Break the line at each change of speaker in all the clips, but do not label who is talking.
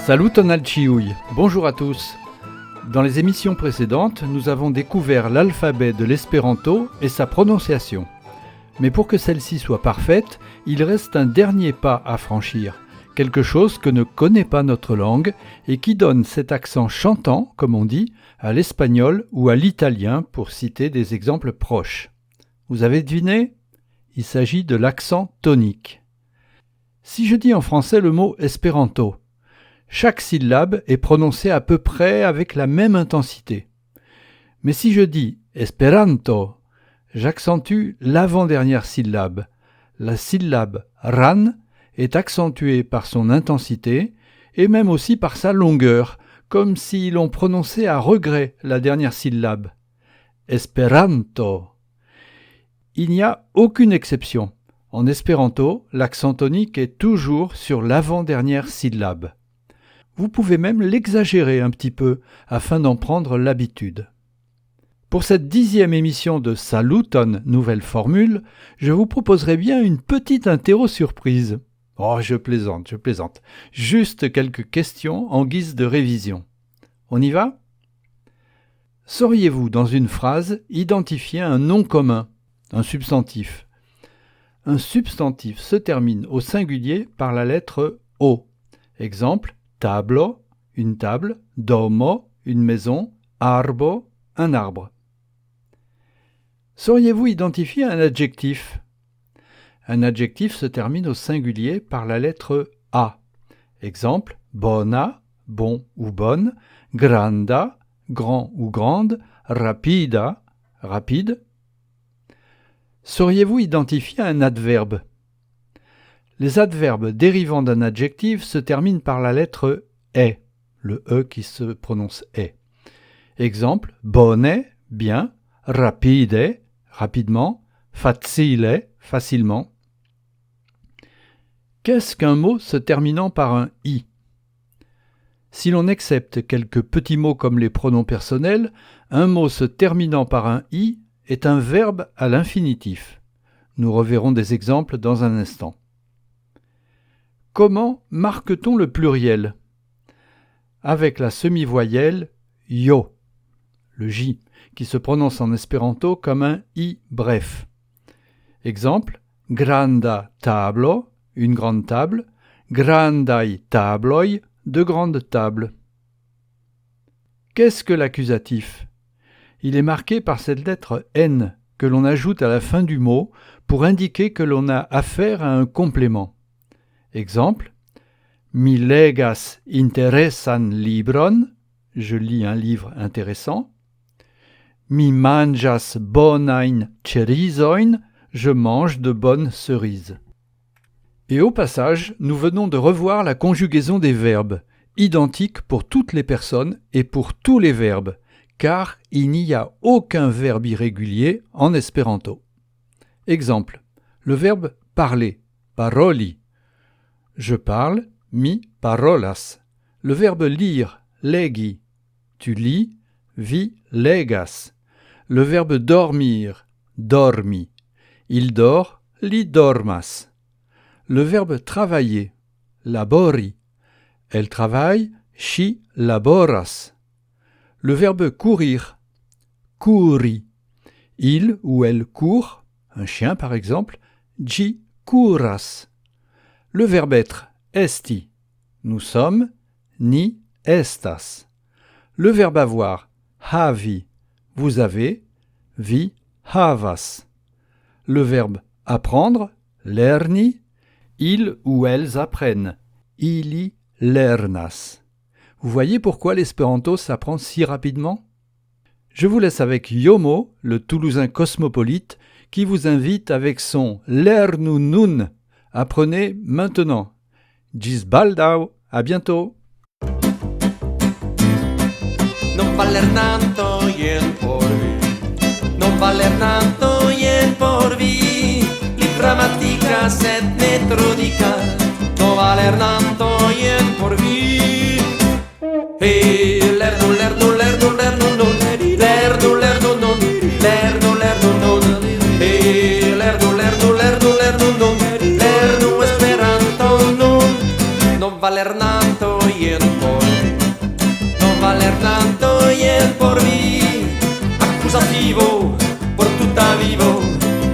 Salut Tonalchiouille, bonjour à tous. Dans les émissions précédentes, nous avons découvert l'alphabet de l'espéranto et sa prononciation. Mais pour que celle-ci soit parfaite, il reste un dernier pas à franchir, quelque chose que ne connaît pas notre langue et qui donne cet accent chantant, comme on dit, à l'espagnol ou à l'italien pour citer des exemples proches. Vous avez deviné ? Il s'agit de l'accent tonique. Si je dis en français le mot espéranto, chaque syllabe est prononcée à peu près avec la même intensité. Mais si je dis esperanto, j'accentue l'avant-dernière syllabe. La syllabe ran est accentuée par son intensité et même aussi par sa longueur, comme si l'on prononçait à regret la dernière syllabe. Esperanto. Il n'y a aucune exception. En espéranto, l'accent tonique est toujours sur l'avant-dernière syllabe. Vous pouvez même l'exagérer un petit peu afin d'en prendre l'habitude. Pour cette 10e émission de Saluton Nouvelle Formule, je vous proposerai bien une petite interro surprise. Oh, je plaisante. Juste quelques questions en guise de révision. On y va ? Sauriez-vous, dans une phrase, identifier un nom commun, un substantif ? Un substantif se termine au singulier par la lettre O. Exemple, tablo, une table, domo, une maison, arbo, un arbre. Sauriez-vous identifier un adjectif ? Un adjectif se termine au singulier par la lettre A. Exemple, bona, bon ou bonne, granda, grand ou grande, rapida, rapide. Sauriez-vous identifier un adverbe ? Les adverbes dérivant d'un adjectif se terminent par la lettre « est », le « e » qui se prononce « est ». Exemple, bone, bien, rapide, rapidement, facile, facilement. Qu'est-ce qu'un mot se terminant par un « i » ? Si l'on accepte quelques petits mots comme les pronoms personnels, un mot se terminant par un « i » est un verbe à l'infinitif. Nous reverrons des exemples dans un instant. Comment marque-t-on le pluriel ? Avec la semi-voyelle yo, le J, qui se prononce en espéranto comme un i bref. Exemple, granda tablo, une grande table, grandai tabloi, de grandes tables. Qu'est-ce que l'accusatif ? Il est marqué par cette lettre N que l'on ajoute à la fin du mot pour indiquer que l'on a affaire à un complément. Exemple, mi legas interessan libron, je lis un livre intéressant. Mi manjas bonain cerizoin, je mange de bonnes cerises. Et au passage, nous venons de revoir la conjugaison des verbes, identique pour toutes les personnes et pour tous les verbes, car il n'y a aucun verbe irrégulier en espéranto. Exemple, le verbe parler, paroli. Je parle, mi parolas. Le verbe lire, legi. Tu lis, vi legas. Le verbe dormir, dormi. Il dort, li dormas. Le verbe travailler, labori. Elle travaille, si laboras. Le verbe courir, couri. Il ou elle court, un chien par exemple, gi couras. Le verbe être, esti. Nous sommes, ni estas. Le verbe avoir, havi. Vous avez, vi havas. Le verbe apprendre, lerni. Ils ou elles apprennent, ili lernas. Vous voyez pourquoi l'espéranto s'apprend si rapidement ? Je vous laisse avec Yomo, le Toulousain cosmopolite, qui vous invite avec son « Lernu nun ». Apprenez maintenant. Gis baldau, à bientôt.
Non valer tanto ien porvi, non valer tanto ien porvi, li grammatica sed metrodica, non valer tanto ien porvi. Hey, lernu, lernu, lernu, lernu, non, lernu, lernu, non, lernu, lernu, non, hey, lernu, lernu, lernu, lernu, non, lernu esperanto, non non valer tanto ien porvi, non valer tanto ien porvi, accusativo, por tutta vivo,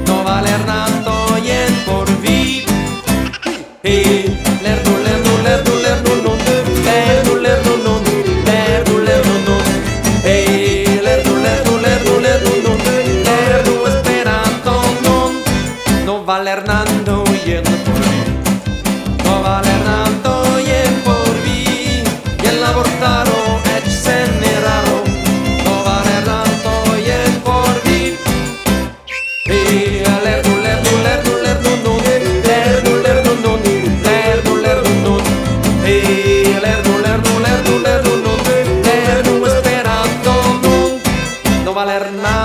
non valer tanto ien porvi. E lerdo, lerdo, lerdo, lerdo, non, lerdo, lerdo, non, lerdo, lerdo, non, e lerdo, lerdo, lerdo, lerdo, non, lerdo, esperanto, non valer tanto ien porvi. No valer tanto ien porvi, ien lavortaro ec se ne raro, no valer tanto ien porvi. E lerdo, lerdo, lerdo, lerdo, non, lerdo, lerdo, non, lerdo, lerdo, non, e lerdo, lerdo, lerdo, lerdo, non, lerdo, esperanto, non valer tanto.